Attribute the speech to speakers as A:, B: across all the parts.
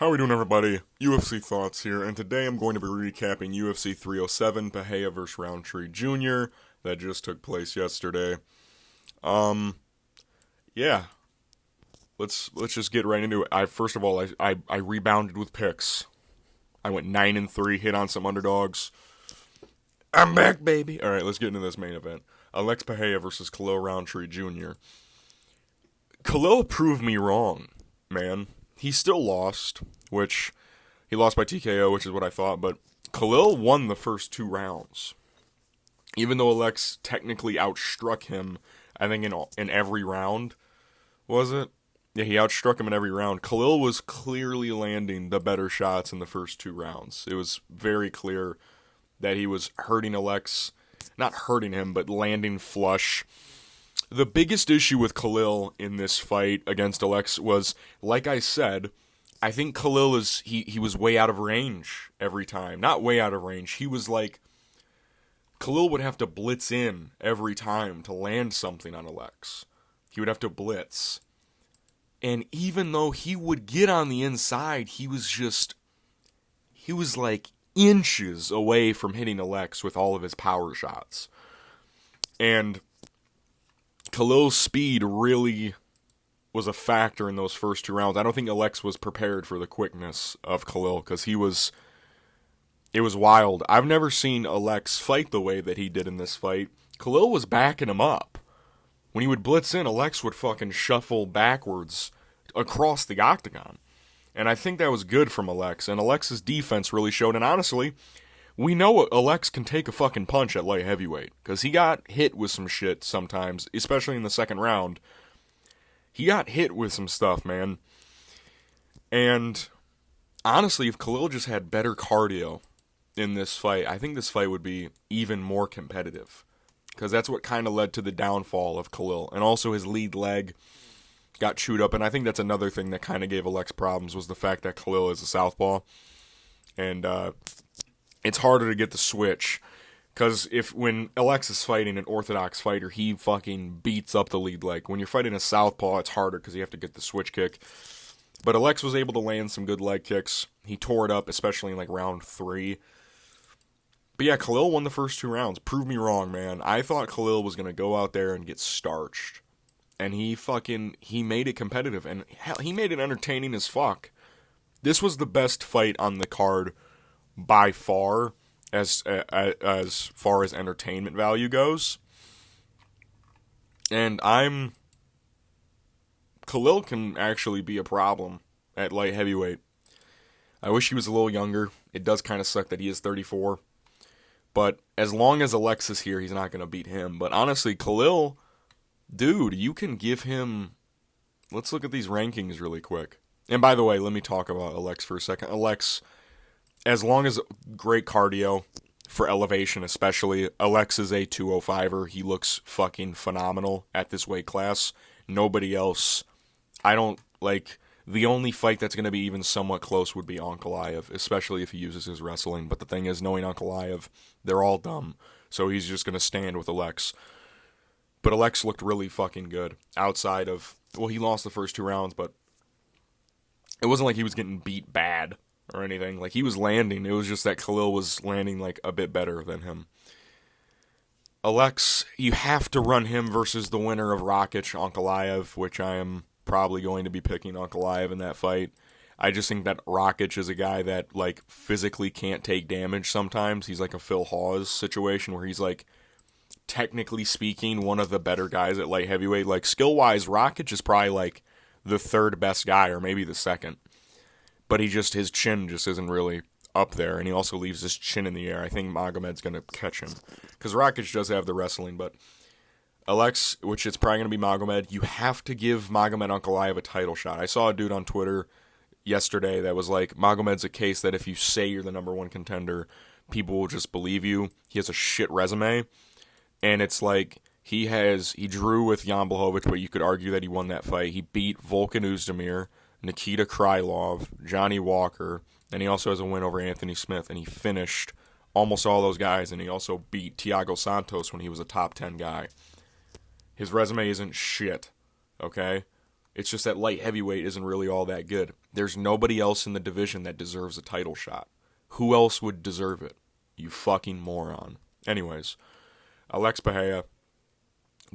A: How are we doing, everybody? UFC Thoughts here, and today I'm going to be recapping UFC 307, Peña vs. Roundtree Jr. that just took place yesterday. Yeah, let's just get right into it. First of all, I rebounded with picks. I went 9-3, hit on some underdogs. I'm back, baby. All right, let's get into this main event. Alex Peña versus Khalil Roundtree Jr. Khalil proved me wrong, man. He still lost, which he lost by TKO, which is what I thought, but Khalil won the first 2 rounds. Even though Alex technically outstruck him, I think in every round, was it? Yeah, he outstruck him in every round. Khalil was clearly landing the better shots in the first 2 rounds. It was very clear that he was hurting Alex, not hurting him, but landing flush. The biggest issue with Khalil in this fight against Alex was, like I said, I think Khalil he was way out of range every time. Not way out of range. He was like, Khalil would have to blitz in every time to land something on Alex. He would have to blitz. And even though he would get on the inside, he was like inches away from hitting Alex with all of his power shots. And Khalil's speed really was a factor in those first 2 rounds. I don't think Alex was prepared for the quickness of Khalil because it was wild. I've never seen Alex fight the way that he did in this fight. Khalil was backing him up. When he would blitz in, Alex would fucking shuffle backwards across the octagon. And I think that was good from Alex. And Alex's defense really showed. And honestly, we know Alex can take a fucking punch at light heavyweight. Because he got hit with some shit sometimes, especially in the second round. He got hit with some stuff, man. And honestly, if Khalil just had better cardio in this fight, I think this fight would be even more competitive. Because that's what kind of led to the downfall of Khalil. And also his lead leg got chewed up. And I think that's another thing that kind of gave Alex problems was the fact that Khalil is a southpaw. And it's harder to get the switch. Because when Alex is fighting an orthodox fighter, he fucking beats up the lead leg. When you're fighting a southpaw, it's harder because you have to get the switch kick. But Alex was able to land some good leg kicks. He tore it up, especially in like round 3. But yeah, Khalil won the first 2 rounds. Prove me wrong, man. I thought Khalil was going to go out there and get starched. And he made it competitive. And hell, he made it entertaining as fuck. This was the best fight on the card by far, as far as entertainment value goes. And Khalil can actually be a problem at light heavyweight. I wish he was a little younger. It does kind of suck that he is 34. But as long as Alex is here, he's not going to beat him. But honestly, Khalil, dude, you can give him... Let's look at these rankings really quick. And by the way, let me talk about Alex for a second. Alex, as long as great cardio for elevation especially, Alex is a 205er. He looks fucking phenomenal at this weight class. Nobody else. The only fight that's going to be even somewhat close would be Ankalaev, especially if he uses his wrestling. But the thing is, knowing Ankalaev, they're all dumb. So he's just going to stand with Alex. But Alex looked really fucking good outside of... Well, he lost the first 2 rounds, but it wasn't like he was getting beat bad or anything. Like, he was landing. It was just that Khalil was landing, like, a bit better than him. Alex, you have to run him versus the winner of Rakic Ankalaev, which I am probably going to be picking Ankalaev in that fight. I just think that Rakic is a guy that, like, physically can't take damage sometimes. He's like a Phil Hawes situation where he's, like, technically speaking, one of the better guys at light heavyweight. Like, skill-wise, Rakic is probably, like, the 3rd best guy, or maybe the 2nd. But his chin just isn't really up there, and he also leaves his chin in the air. I think Magomed's going to catch him. Because Rakic does have the wrestling, but Alex, which it's probably going to be Magomed, you have to give Magomed Ankalaev a title shot. I saw a dude on Twitter yesterday that was like, Magomed's a case that if you say you're the number 1 contender, people will just believe you. He has a shit resume. And it's like, he drew with Jan Blachowicz, but you could argue that he won that fight. He beat Volkan Oezdemir, Nikita Krylov, Johnny Walker, and he also has a win over Anthony Smith, and he finished almost all those guys, and he also beat Thiago Santos when he was a top 10 guy. His resume isn't shit, okay? It's just that light heavyweight isn't really all that good. There's nobody else in the division that deserves a title shot. Who else would deserve it? You fucking moron. Anyways, Alex Peña,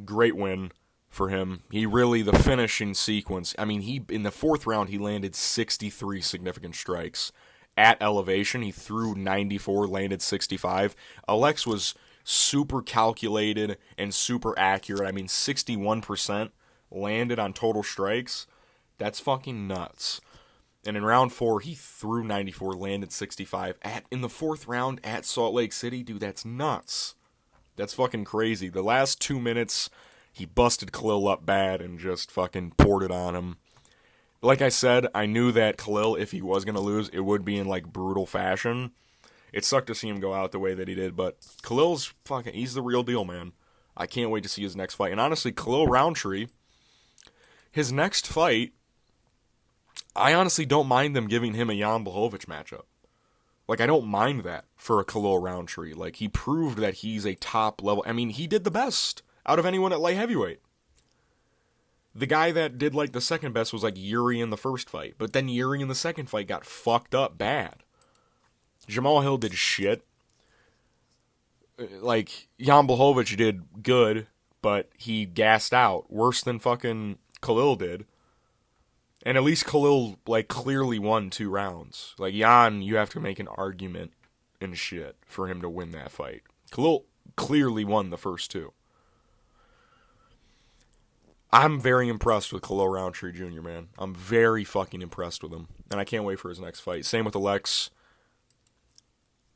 A: great win for him. He really, the finishing sequence, I mean, in the fourth round, he landed 63 significant strikes. At elevation, he threw 94, landed 65. Alex was super calculated and super accurate. I mean, 61% landed on total strikes. That's fucking nuts. And in round 4, he threw 94, landed 65. In the fourth round at Salt Lake City, dude, that's nuts. That's fucking crazy. The last 2 minutes, he busted Khalil up bad and just fucking poured it on him. Like I said, I knew that Khalil, if he was going to lose, it would be in, like, brutal fashion. It sucked to see him go out the way that he did, but Khalil's fucking, he's the real deal, man. I can't wait to see his next fight. And honestly, Khalil Roundtree, his next fight, I honestly don't mind them giving him a Jan Blachowicz matchup. Like, I don't mind that for a Khalil Roundtree. Like, he proved that he's a top level. I mean, he did the best out of anyone at light heavyweight. The guy that did, like, the second best was, like, Yuri in the first fight. But then Yuri in the second fight got fucked up bad. Jamal Hill did shit. Like, Jan Blachowicz did good, but he gassed out. Worse than fucking Khalil did. And at least Khalil, like, clearly won 2 rounds. Like, Jan, you have to make an argument and shit for him to win that fight. Khalil clearly won the first 2. I'm very impressed with Khalil Roundtree Jr., man. I'm very fucking impressed with him. And I can't wait for his next fight. Same with Alex.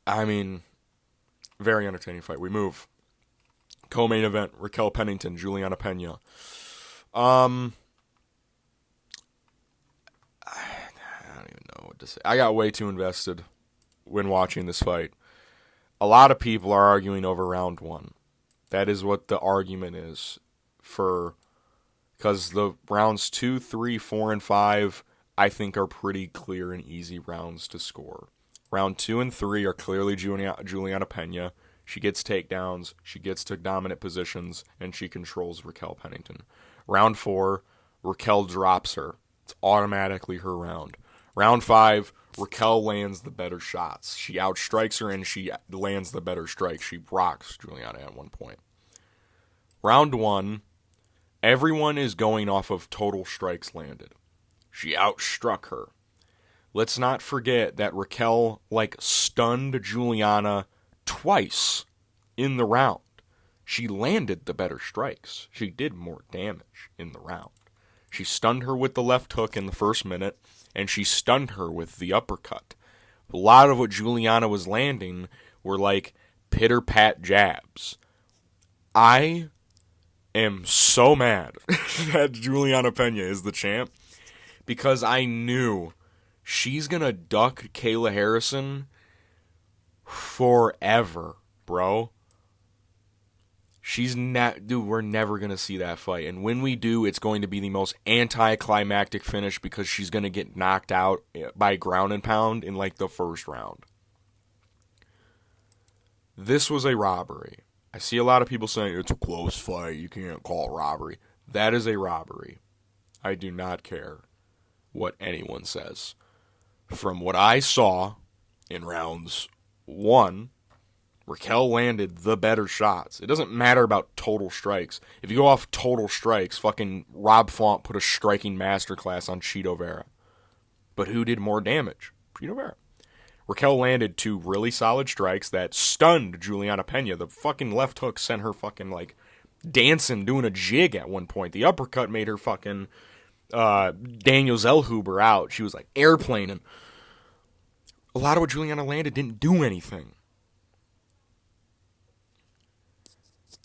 A: I mean, very entertaining fight. We move. Co-main event, Raquel Pennington, Juliana Peña. I don't even know what to say. I got way too invested when watching this fight. A lot of people are arguing over round 1. That is what the argument is for... Because the rounds 2, 3, 4, and 5, I think, are pretty clear and easy rounds to score. Round 2 and 3 are clearly Juliana Peña. She gets takedowns, she gets to dominant positions, and she controls Raquel Pennington. Round 4, Raquel drops her. It's automatically her round. Round 5, Raquel lands the better shots. She outstrikes her and she lands the better strike. She rocks Juliana at one point. Round 1, everyone is going off of total strikes landed. She outstruck her. Let's not forget that Raquel, like, stunned Juliana twice in the round. She landed the better strikes. She did more damage in the round. She stunned her with the left hook in the first minute, and she stunned her with the uppercut. A lot of what Juliana was landing were, like, pitter-pat jabs. I am so mad that Juliana Peña is the champ because I knew she's going to duck Kayla Harrison forever, bro. She's not, dude, we're never going to see that fight. And when we do, it's going to be the most anticlimactic finish because she's going to get knocked out by ground and pound in, like, the first round. This was a robbery. I see a lot of people saying it's a close fight, you can't call it robbery. That is a robbery. I do not care what anyone says. From what I saw in rounds 1, Raquel landed the better shots. It doesn't matter about total strikes. If you go off total strikes, fucking Rob Font put a striking masterclass on Chito Vera. But who did more damage? Chito Vera. Raquel landed 2 really solid strikes that stunned Juliana Peña. The fucking left hook sent her fucking, like, dancing, doing a jig at one point. The uppercut made her fucking Daniel Zellhuber out. She was, like, airplaning. A lot of what Juliana landed didn't do anything.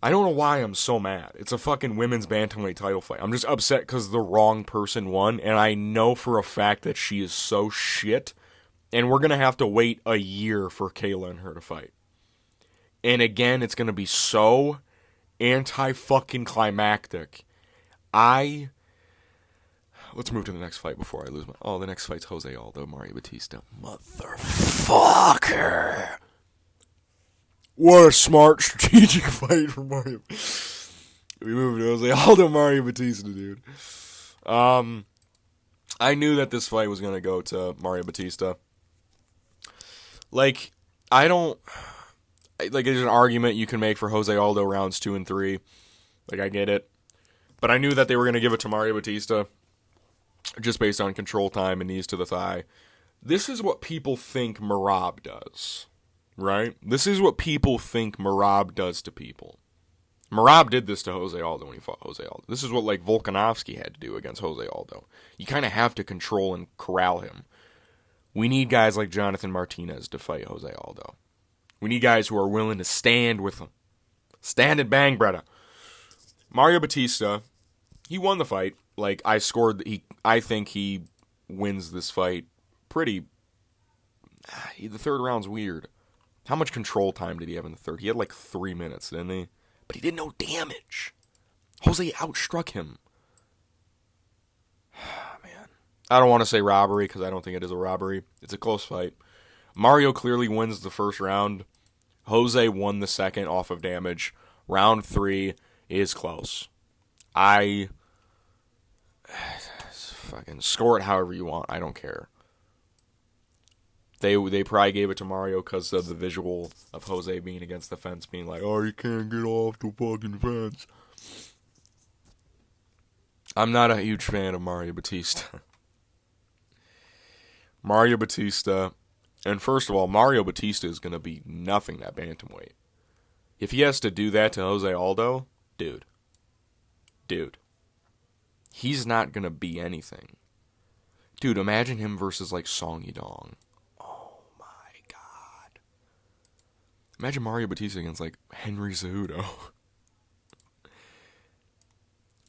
A: I don't know why I'm so mad. It's a fucking women's bantamweight title fight. I'm just upset because the wrong person won, and I know for a fact that she is so shit. And we're going to have to wait a year for Kayla and her to fight. And again, it's going to be so anti-fucking climactic. Let's move to the next fight before I lose my... Oh, the next fight's Jose Aldo, Mario Bautista. Motherfucker. What a smart, strategic fight for Mario. We moved to Jose Aldo, Mario Bautista, dude. I knew that this fight was going to go to Mario Bautista. Like, I don't... Like, there's an argument you can make for Jose Aldo rounds 2 and 3. Like, I get it. But I knew that they were going to give it to Mario Bautista just based on control time and knees to the thigh. This is what people think Merab does, right? This is what people think Merab does to people. Merab did this to Jose Aldo when he fought Jose Aldo. This is what, like, Volkanovski had to do against Jose Aldo. You kind of have to control and corral him. We need guys like Jonathan Martinez to fight Jose Aldo. We need guys who are willing to stand with him. Stand and bang, brother. Mario Bautista, he won the fight. Like, I think he wins this fight pretty... The third round's weird. How much control time did he have in the third? He had like 3 minutes, didn't he? But he did no damage. Jose outstruck him. Man. I don't want to say robbery because I don't think it is a robbery. It's a close fight. Mario clearly wins the first round. Jose won the second off of damage. Round 3 is close. Fucking score it however you want. I don't care. They probably gave it to Mario because of the visual of Jose being against the fence, being like, oh, you can't get off the fucking fence. I'm not a huge fan of Mario Bautista. Mario Bautista, and first of all, Mario Bautista is going to be nothing at bantamweight. If he has to do that to Jose Aldo, dude, he's not going to be anything. Dude, imagine him versus, like, Song Yadong. Oh, my God. Imagine Mario Bautista against, like, Henry Cejudo.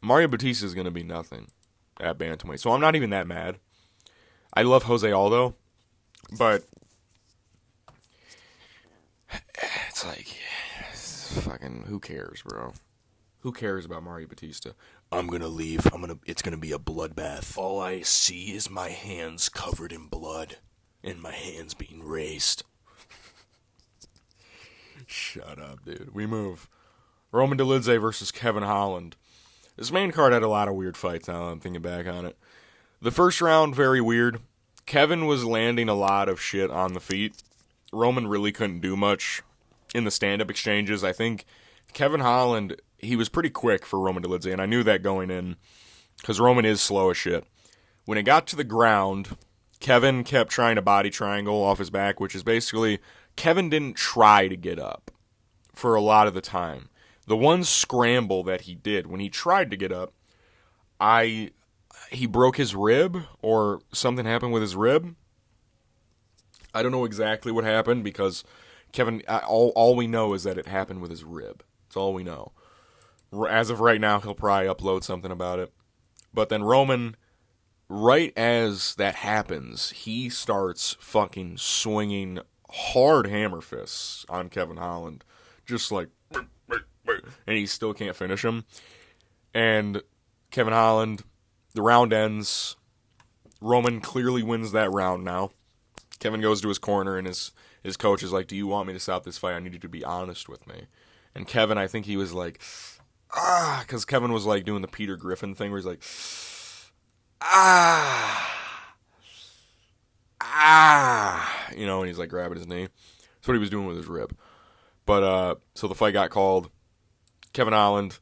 A: Mario Bautista is going to be nothing at bantamweight, so I'm not even that mad. I love Jose Aldo, but it's like, fucking, who cares, bro? Who cares about Mario Bautista? I'm gonna leave. It's gonna be a bloodbath. All I see is my hands covered in blood, and my hands being raised. Shut up, dude. We move. Roman Dolidze versus Kevin Holland. This main card had a lot of weird fights now I'm thinking back on it. The first round, very weird. Kevin was landing a lot of shit on the feet. Roman really couldn't do much in the stand-up exchanges. I think Kevin Holland, he was pretty quick for Roman Dolidze, and I knew that going in, because Roman is slow as shit. When it got to the ground, Kevin kept trying to body triangle off his back, which is basically, Kevin didn't try to get up for a lot of the time. The one scramble that he did, when he tried to get up, he broke his rib, or something happened with his rib. I don't know exactly what happened, because Kevin, all we know is that it happened with his rib. That's all we know. As of right now, he'll probably upload something about it. But then Roman, right as that happens, he starts fucking swinging hard hammer fists on Kevin Holland. Just like, and he still can't finish him. And Kevin Holland, the round ends. Roman clearly wins that round now. Kevin goes to his corner, and his coach is like, do you want me to stop this fight? I need you to be honest with me. And Kevin, I think he was like, because Kevin was like doing the Peter Griffin thing where he's like, and he's like grabbing his knee. That's what he was doing with his rib. But, so the fight got called. Kevin Holland,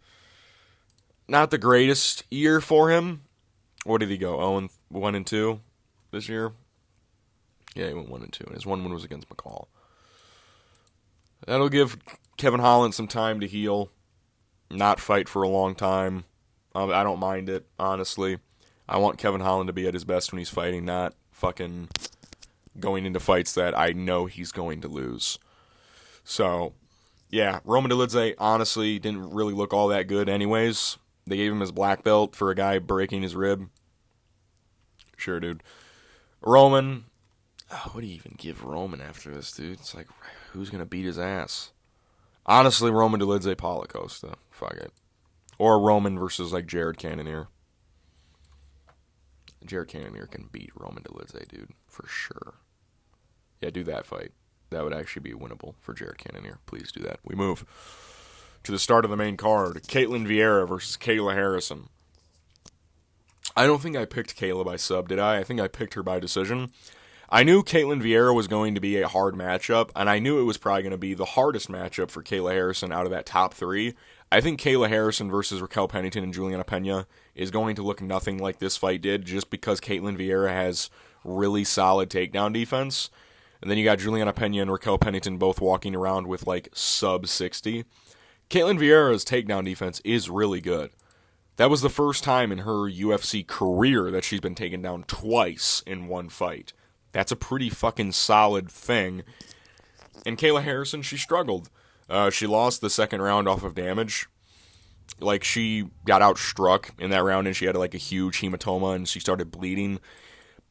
A: not the greatest year for him. What did he go? 1-2 this year? Yeah, he went 1-2, and his one win was against McCall. That'll give Kevin Holland some time to heal, not fight for a long time. I don't mind it, honestly. I want Kevin Holland to be at his best when he's fighting, not fucking going into fights that I know he's going to lose. So, yeah, Roman Dolidze, honestly, didn't really look all that good anyways. They gave him his black belt for a guy breaking his rib. Sure, dude. Roman, what do you even give Roman after this, dude? It's like, who's going to beat his ass? Honestly, Roman Dolidze, Paulo Costa. Fuck it. Or Roman versus, like, Jared Cannonier. Jared Cannonier can beat Roman Dolidze, dude, for sure. Yeah, do that fight. That would actually be winnable for Jared Cannonier. Please do that. We move to the start of the main card. Caitlin Vieira versus Kayla Harrison. I don't think I picked Kayla by sub, did I? I think I picked her by decision. I knew Caitlin Vieira was going to be a hard matchup, and I knew it was probably going to be the hardest matchup for Kayla Harrison out of that top three. I think Kayla Harrison versus Raquel Pennington and Juliana Peña is going to look nothing like this fight did, just because Caitlin Vieira has really solid takedown defense. And then you got Juliana Peña and Raquel Pennington both walking around with like sub 60. Caitlin Vieira's takedown defense is really good. That was the first time in her UFC career that she's been taken down twice in one fight. That's a pretty fucking solid thing. And Kayla Harrison, she struggled. She lost the second round off of damage. Like, she got outstruck in that round, and she had like a huge hematoma, and she started bleeding.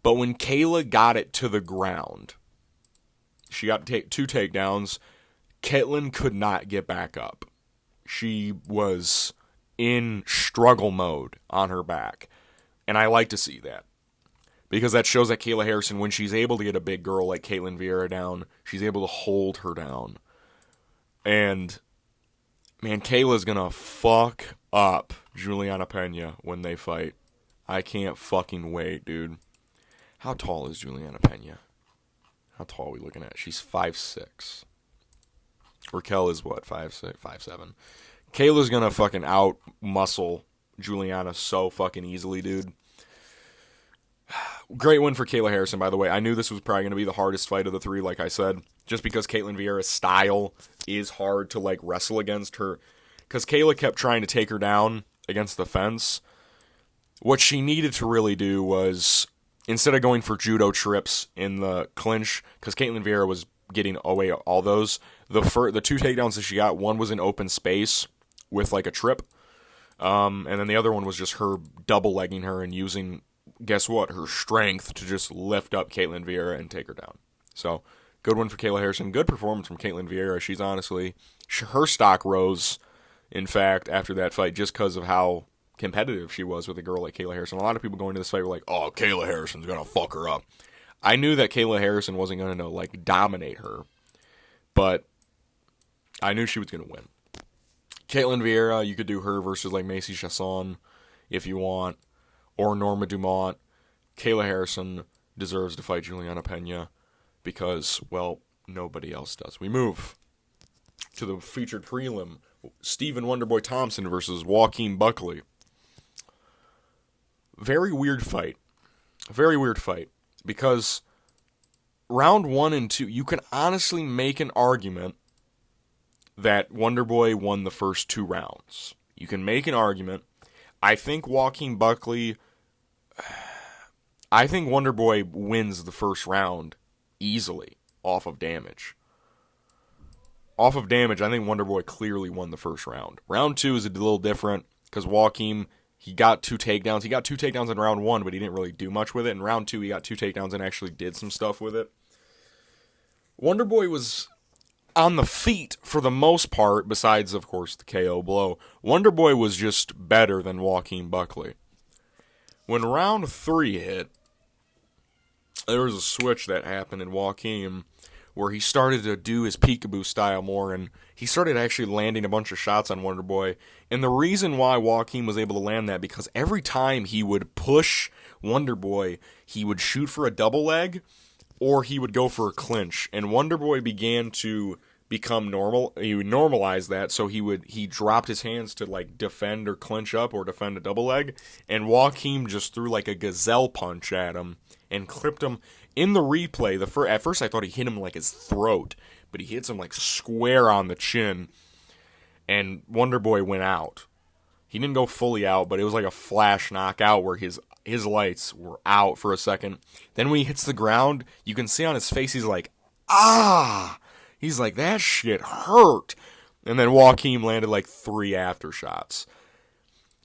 A: But when Kayla got it to the ground, she got two takedowns. Caitlin could not get back up. She was in struggle mode on her back. And I like to see that. Because that shows that Kayla Harrison, when she's able to get a big girl like Caitlin Vieira down, she's able to hold her down. And, man, Kayla's going to fuck up Juliana Peña when they fight. I can't fucking wait, dude. How tall is Juliana Peña? How tall are we looking at? She's 5'6". Raquel is what, 5'6", 5'7". Kayla's going to fucking out-muscle Juliana so fucking easily, dude. Great win for Kayla Harrison, by the way. I knew this was probably going to be the hardest fight of the three, like I said, just because Caitlin Vieira's style is hard to, like, wrestle against her. Because Kayla kept trying to take her down against the fence. What she needed to really do was, instead of going for judo trips in the clinch, because Caitlin Vieira was getting away all those, the two takedowns that she got, one was in open space with, like, a trip. And then the other one was just her double-legging her and using, guess what, her strength to just lift up Caitlin Vieira and take her down. So, good one for Kayla Harrison. Good performance from Caitlin Vieira. She's honestly, her stock rose, in fact, after that fight, just because of how competitive she was with a girl like Kayla Harrison. A lot of people going to this fight were like, oh, Kayla Harrison's going to fuck her up. I knew that Kayla Harrison wasn't going to, like, dominate her, but I knew she was going to win. Caitlin Vieira, you could do her versus, like, Macy Chasson if you want, or Norma Dumont. Kayla Harrison deserves to fight Juliana Peña because, well, nobody else does. We move to the featured prelim. Stephen Wonderboy Thompson versus Joaquin Buckley. Very weird fight. Very weird fight. Because round 1 and 2, you can honestly make an argument that Wonderboy won the first 2 rounds. You can make an argument. I think Joaquin Buckley, I think Wonderboy wins the first round easily off of damage. Off of damage, I think Wonderboy clearly won the first round. Round 2 is a little different because Joaquin, he got 2 takedowns. He got 2 takedowns in round 1, but he didn't really do much with it. In round 2, he got 2 takedowns and actually did some stuff with it. Wonderboy was on the feet for the most part, besides, of course, the KO blow. Wonderboy was just better than Joaquin Buckley. When round 3 hit, there was a switch that happened in Joaquin where he started to do his peekaboo style more, and he started actually landing a bunch of shots on Wonderboy. And the reason why Joaquin was able to land that, because every time he would push Wonderboy, he would shoot for a double leg, or he would go for a clinch. And Wonderboy began to become normal. He would normalize that, so he dropped his hands to like defend or clinch up or defend a double leg. And Joaquin just threw like a gazelle punch at him and clipped him. In the replay, at first I thought he hit him like his throat, but he hits him like square on the chin, and Wonderboy went out. He didn't go fully out, but it was like a flash knockout where his lights were out for a second. Then when he hits the ground, you can see on his face he's like, ah! He's like, that shit hurt. And then Joaquin landed like 3 aftershots.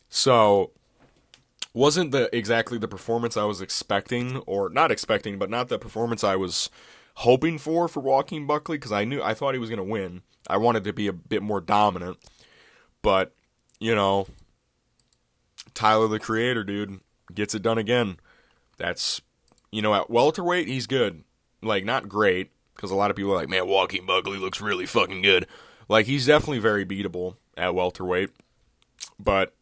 A: So, wasn't exactly the performance I was expecting, or not expecting, but not the performance I was hoping for Joaquin Buckley, because I thought he was going to win. I wanted to be a bit more dominant. But, you know, Tyler the Creator, dude, gets it done again. That's, you know, at welterweight, he's good. Like, not great, because a lot of people are like, man, Joaquin Buckley looks really fucking good. Like, he's definitely very beatable at welterweight. But,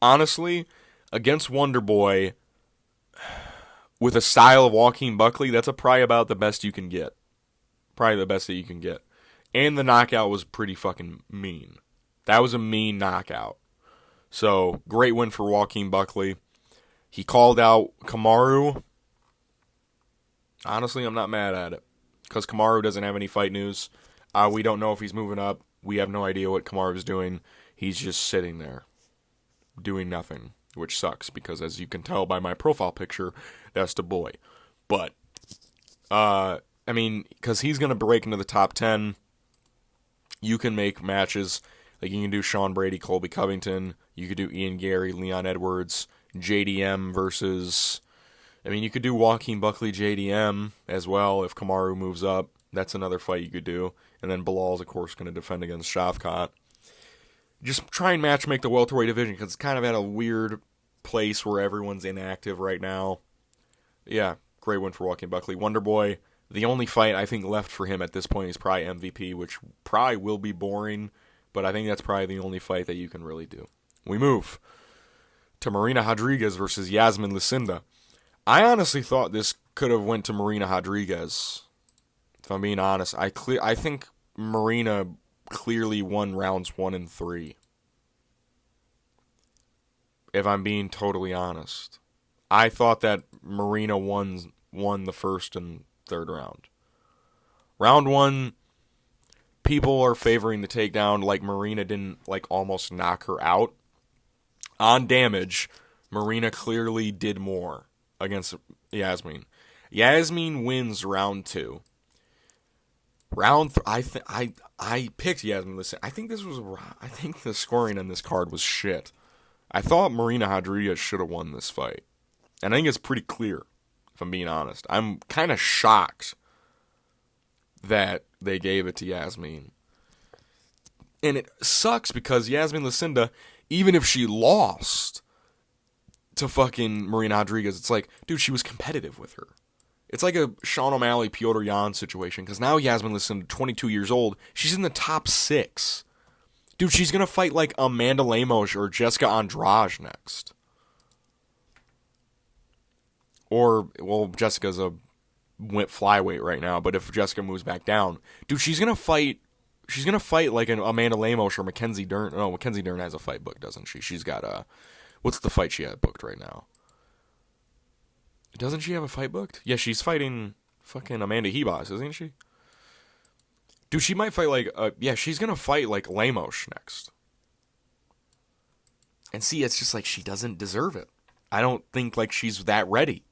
A: honestly, against Wonder Boy with a style of Joaquin Buckley, that's probably about the best you can get. Probably the best that you can get. And the knockout was pretty fucking mean. That was a mean knockout. So, great win for Joaquin Buckley. He called out Kamaru. Honestly, I'm not mad at it. Because Kamaru doesn't have any fight news. We don't know if he's moving up. We have no idea what Kamaru's doing. He's just sitting there. Doing nothing. Which sucks. Because as you can tell by my profile picture, that's the boy. But, because he's going to break into the top 10. You can make matches. Like, you can do Sean Brady, Colby Covington. You could do Ian Gary, Leon Edwards. JDM versus... you could do Joaquin Buckley, JDM as well if Kamaru moves up. That's another fight you could do. And then Bilal's, of course, going to defend against Shavkat. Just try and make the welterweight division because it's kind of at a weird place where everyone's inactive right now. Yeah, great win for Joaquin Buckley. Wonder Boy, the only fight I think left for him at this point is probably MVP, which probably will be boring, but I think that's probably the only fight that you can really do. We move to Marina Rodriguez versus Yasmin Lucinda. I honestly thought this could have went to Marina Rodriguez. If I'm being honest, I think Marina clearly won rounds 1 and 3. If I'm being totally honest, I thought that Marina won the first and third round. Round 1, people are favoring the takedown. Like Marina didn't almost knock her out. On damage, Marina clearly did more against Yasmin. Yasmin wins round 2. I picked Yasmin. Listen, I think the scoring on this card was shit. I thought Marina Rodriguez should have won this fight. And I think it's pretty clear, if I'm being honest. I'm kind of shocked that they gave it to Yasmin. And it sucks because Yasmin Lucinda, even if she lost to fucking Marina Rodriguez, it's like, dude, she was competitive with her. It's like a Sean O'Malley, Piotr Jan situation, because now Yasmin Lucinda, 22 years old, she's in the top 6. Dude, she's going to fight like Amanda Lemos or Jessica Andrade next. Or, well, Jessica's a flyweight right now, but if Jessica moves back down, dude, she's going to fight like an Amanda Lemos or Mackenzie Dern. No, Mackenzie Dern has a fight booked, doesn't she? She's got what's the fight she had booked right now? Doesn't she have a fight booked? Yeah, she's fighting fucking Amanda Hebos, isn't she? Dude, she might fight she's going to fight like Lemos next. And see, it's just like she doesn't deserve it. I don't think she's that ready.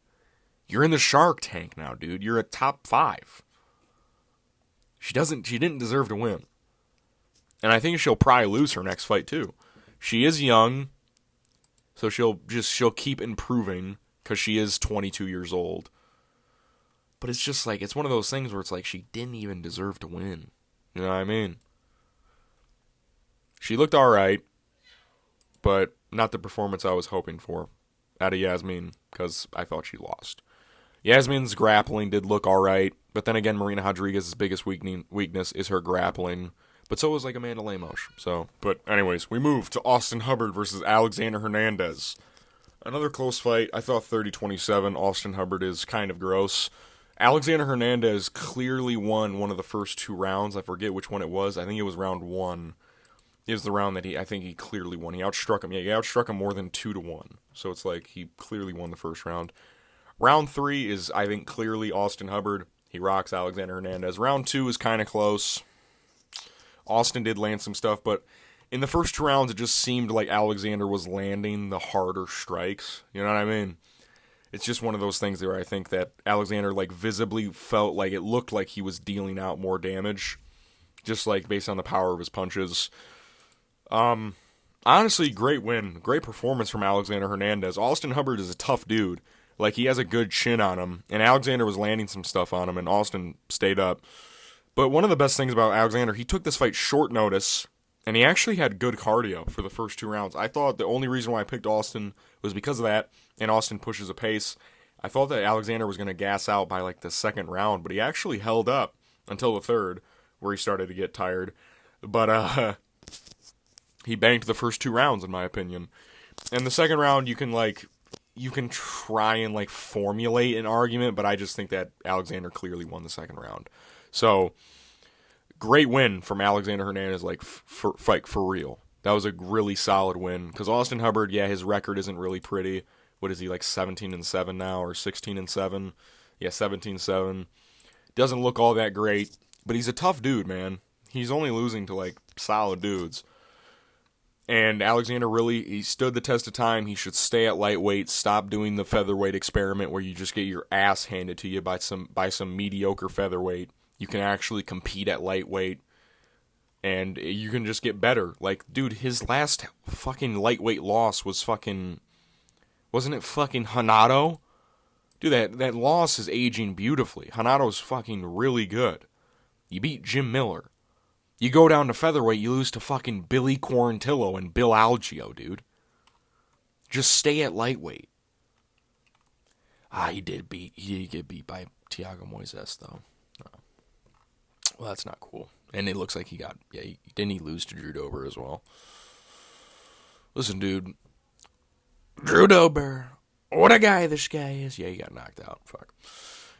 A: You're in the Shark Tank now, dude. You're a top 5. She didn't deserve to win. And I think she'll probably lose her next fight too. She is young, so she'll keep improving because she is 22 years old. But it's just it's one of those things where it's like she didn't even deserve to win. You know what I mean? She looked alright, but not the performance I was hoping for out of Yasmin because I thought she lost. Yasmin's grappling did look alright, but then again, Marina Rodriguez's biggest weakness is her grappling. But so was Amanda Lemos. But anyways, we move to Austin Hubbard versus Alexander Hernandez. Another close fight. I thought 30-27. Austin Hubbard is kind of gross. Alexander Hernandez clearly won one of the first 2 rounds. I forget which one it was. I think it was round 1. It was the round that I think he clearly won. He outstruck him. Yeah, he outstruck him more than 2-1. So it's like he clearly won the first round. Round 3 is, I think, clearly Austin Hubbard. He rocks Alexander Hernandez. Round 2 is kind of close. Austin did land some stuff, but in the first 2 rounds, it just seemed like Alexander was landing the harder strikes. You know what I mean? It's just one of those things where I think that Alexander visibly felt like it looked like he was dealing out more damage, just based on the power of his punches. Honestly, great win. Great performance from Alexander Hernandez. Austin Hubbard is a tough dude. He has a good chin on him, and Alexander was landing some stuff on him, and Austin stayed up. But one of the best things about Alexander, he took this fight short notice, and he actually had good cardio for the first 2 rounds. I thought the only reason why I picked Austin was because of that, and Austin pushes a pace. I thought that Alexander was going to gas out by the second round, but he actually held up until the third, where he started to get tired. But he banked the first 2 rounds, in my opinion. And the second round, you can try and formulate an argument, but I just think that Alexander clearly won the second round. So, great win from Alexander Hernandez, for real. That was a really solid win, because Austin Hubbard, yeah, his record isn't really pretty. What is he, 17-7 now, or 16-7? Yeah, 17-7. Doesn't look all that great, but he's a tough dude, man. He's only losing to, solid dudes. And Alexander he stood the test of time. He should stay at lightweight, stop doing the featherweight experiment where you just get your ass handed to you by some mediocre featherweight. You can actually compete at lightweight, and you can just get better. Dude, his last fucking lightweight loss was wasn't it fucking Hanato? Dude, that loss is aging beautifully. Hanato's fucking really good. You beat Jim Miller. You go down to featherweight, you lose to fucking Billy Quarantillo and Bill Algeo, dude. Just stay at lightweight. He did get beat by Thiago Moises, though. Well, that's not cool. And it looks like didn't he lose to Drew Dober as well? Listen, dude. Drew Dober. What a guy this guy is. Yeah, he got knocked out. Fuck.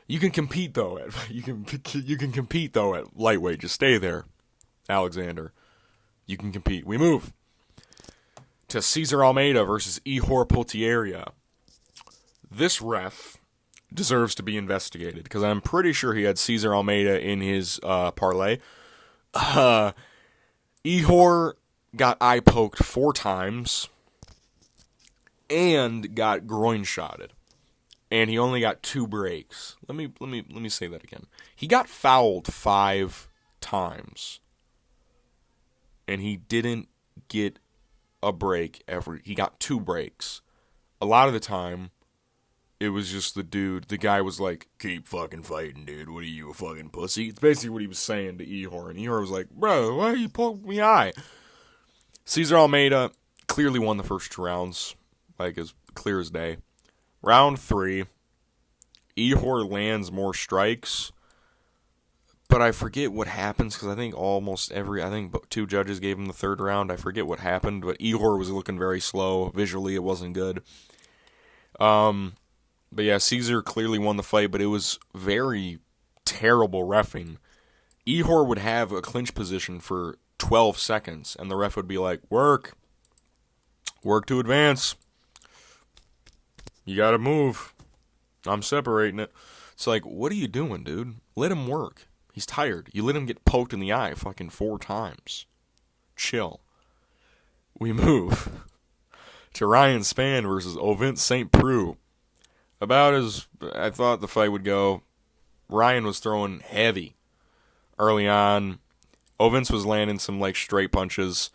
A: You can compete though at lightweight. Just stay there, Alexander. You can compete. We move to Cesar Almeida versus Ihor Potieria. This ref deserves to be investigated because I'm pretty sure he had Cesar Almeida in his parlay. Ihor got eye poked 4 times and got groin shotted, and he only got 2 breaks. Let me say that again. He got fouled 5 times, and he didn't get a break ever. He got 2 breaks. A lot of the time, it was just the guy was like, keep fucking fighting, dude. What are you, a fucking pussy? It's basically what he was saying to Ihor, and Ihor was like, bro, why are you poking me eye? Cesar Almeida clearly won the first 2 rounds, as clear as day. Round 3, Ihor lands more strikes, but I forget what happens, because I think 2 judges gave him the 3rd round. I forget what happened, but Ihor was looking very slow. Visually, it wasn't good. But yeah, Cesar clearly won the fight, but it was very terrible reffing. Ihor would have a clinch position for 12 seconds, and the ref would be like, work to advance. You gotta move. I'm separating it. It's like, what are you doing, dude? Let him work. He's tired. You let him get poked in the eye fucking 4 times. Chill. We move to Ryan Spann versus Ovince St. Preux. About as I thought the fight would go. Ryan was throwing heavy early on. Ovince was landing some straight punches.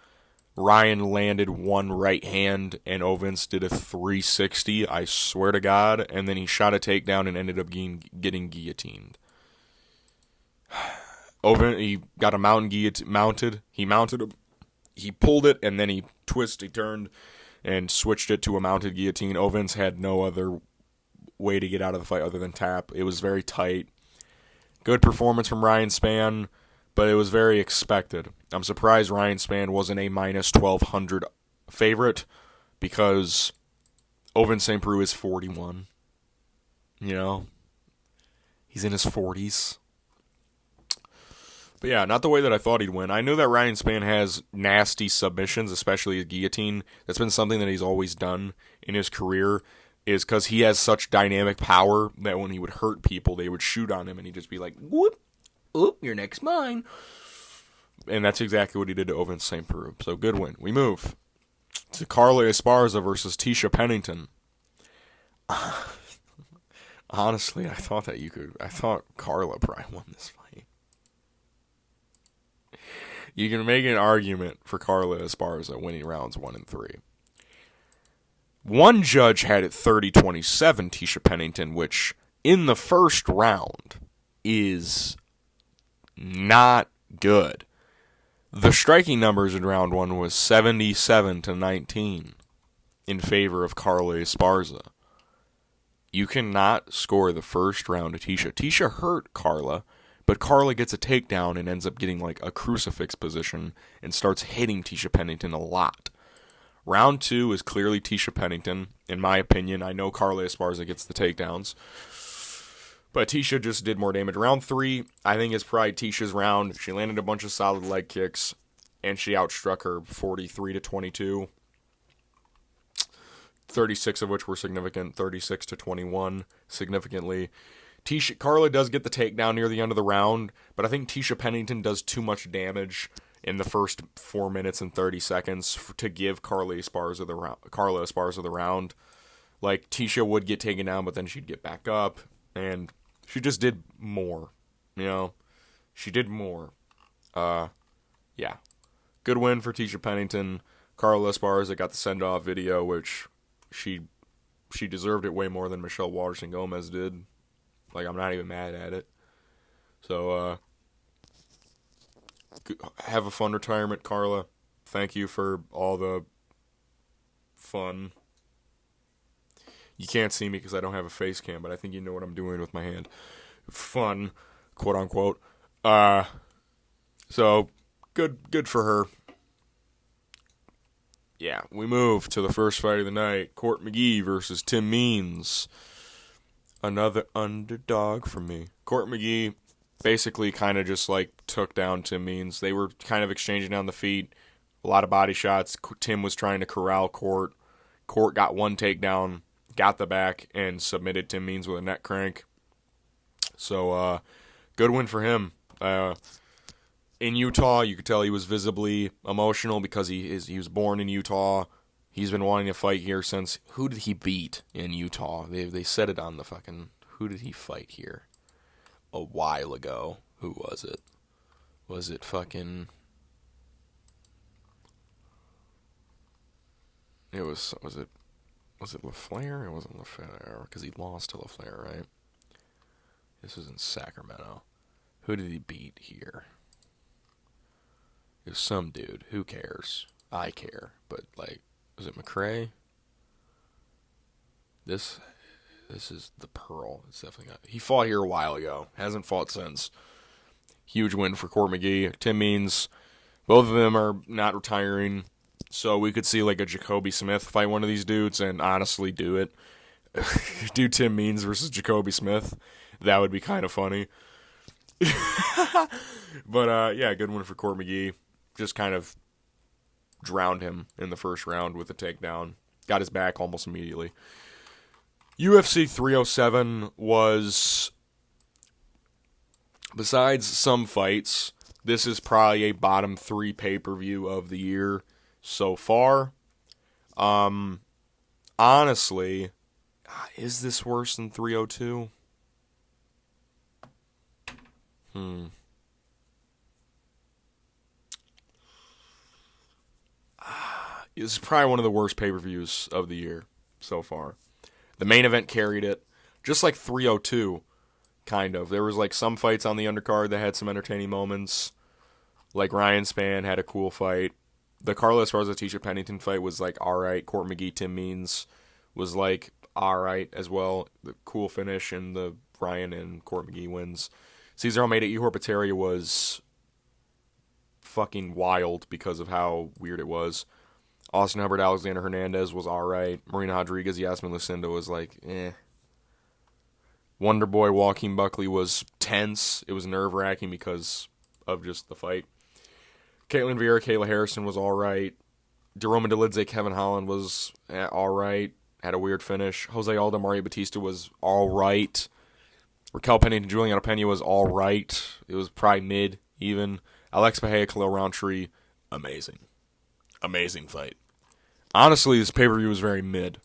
A: Ryan landed 1 right hand, and Ovince did a 360, I swear to God, and then he shot a takedown and ended up getting guillotined. He got a mounted. He mounted him. He pulled it, and then he turned, and switched it to a mounted guillotine. Ovince had no other way to get out of the fight other than tap. It was very tight. Good performance from Ryan Spann, but it was very expected. I'm surprised Ryan Spann wasn't a minus 1,200 favorite, because Ovince St. Preux is 41. He's in his 40s. But yeah, not the way that I thought he'd win. I know that Ryan Spann has nasty submissions, especially a guillotine. That's been something that he's always done in his career, is because he has such dynamic power that when he would hurt people, they would shoot on him, and he'd just be like, whoop, oop, your neck's mine. And that's exactly what he did to Ovince St. Preux. So good win. We move to Carla Esparza versus Tisha Pennington. Honestly, I thought Carla probably won this fight. You can make an argument for Carla Esparza winning rounds 1 and 3. One judge had it 30-27 Tisha Pennington, which in the first round is not good. The striking numbers in round 1 was 77-19 in favor of Carla Esparza. You cannot score the first round of Tisha. Tisha hurt Carla, but Carla gets a takedown and ends up getting a crucifix position and starts hitting Tisha Pennington a lot. Round 2 is clearly Tisha Pennington, in my opinion. I know Carla Esparza gets the takedowns, but Tisha just did more damage. Round 3, I think, is probably Tisha's round. She landed a bunch of solid leg kicks, and she outstruck her 43-22. 36 of which were significant, 36-21 significantly. Carla does get the takedown near the end of the round, but I think Tisha Pennington does too much damage in the first 4 minutes and 30 seconds to give Carla Esparza the round. Like, Tisha would get taken down, but then she'd get back up, and she just did more, you know? She did more. Yeah. Good win for Tisha Pennington. Carla Esparza got the send-off video, which she deserved it way more than Michelle Waterson Gomez did. Like, I'm not even mad at it. So, have a fun retirement, Carla. Thank you for all the fun. You can't see me because I don't have a face cam, but I think you know what I'm doing with my hand. Fun, quote unquote. So good for her. Yeah, we move to the first fight of the night. Court McGee versus Tim Means. Another underdog for me. Court McGee basically kind of just like took down Tim Means. They were kind of exchanging down the feet. A lot of body shots. Tim was trying to corral Court. Court got one takedown, got the back, and submitted Tim Means with a neck crank. So, good win for him. In Utah, you could tell he was visibly emotional because he was born in Utah. He's been wanting to fight here since... Who did he beat in Utah? They said it on the fucking... Who did he fight here? A while ago. Who was it? Was it fucking... Was it LaFleur? It wasn't LaFleur, because he lost to LaFleur, right? This was in Sacramento. Who did he beat here? It was some dude. Who cares? I care. But, like, was it McRae? This is the Pearl. It's definitely not. He fought here a while ago. Hasn't fought since. Huge win for Court McGee. Tim Means. Both of them are not retiring. So we could see, like, a Jacoby Smith fight one of these dudes and honestly do it. Do Tim Means versus Jacoby Smith. That would be kind of funny. But, yeah, good win for Court McGee. Just kind of drowned him in the first round with a takedown. Got his back almost immediately. UFC 307 was, besides some fights, this is probably a bottom 3 pay-per-view of the year so far. Honestly, is this worse than 302? This is probably one of the worst pay-per-views of the year so far. The main event carried it, just like 302, kind of. There was like some fights on the undercard that had some entertaining moments. Like Ryan Spann had a cool fight. The Carla Esparza Tisha Pennington fight was like alright. Court McGee Tim Means was like alright as well. The cool finish, and the Ryan and Court McGee wins. Cesar Almeida Ihor Potieria was fucking wild because of how weird it was. Austin Hubbard, Alexander Hernandez was alright. Marina Rodriguez, Yasmin Lucinda was like, eh. Wonderboy, Joaquin Buckley was tense. It was nerve-wracking because of just the fight. Caitlin Vieira, Kayla Harrison was alright. Jerome Delidze, Kevin Holland was alright. Had a weird finish. Jose Aldo, Mario Bautista was alright. Raquel Pennington, Juliana Peña was alright. It was probably mid, even. Alex Bahia, Khalil Roundtree, amazing. Amazing fight. Honestly, this pay-per-view was very mid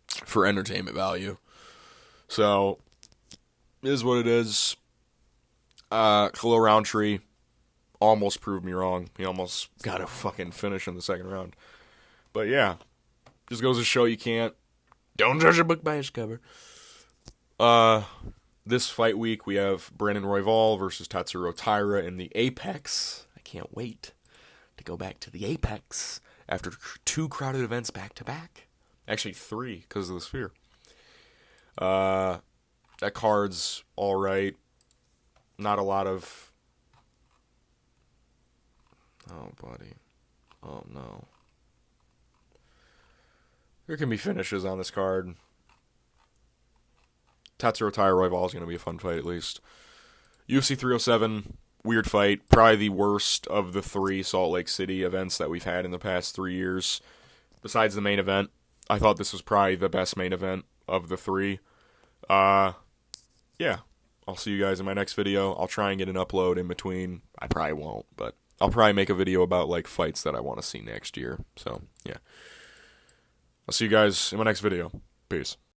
A: for entertainment value. So, it is what it is. Khalil Roundtree almost proved me wrong. He almost got a fucking finish in the second round. But yeah, just goes to show you don't judge a book by its cover. This fight week, we have Brandon Royval versus Tatsuro Taira in the Apex. I can't wait to go back to the Apex after 2 crowded events back-to-back. Actually, 3, because of the Sphere. That card's alright. Not a lot of... Oh, buddy. Oh, no. There can be finishes on this card. Tatsuro Taira Royval is going to be a fun fight at least. UFC 307, weird fight. Probably the worst of the 3 Salt Lake City events that we've had in the past 3 years. Besides the main event, I thought this was probably the best main event of the 3. Yeah. I'll see you guys in my next video. I'll try and get an upload in between. I probably won't, but I'll probably make a video about like fights that I want to see next year. So, yeah. I'll see you guys in my next video. Peace.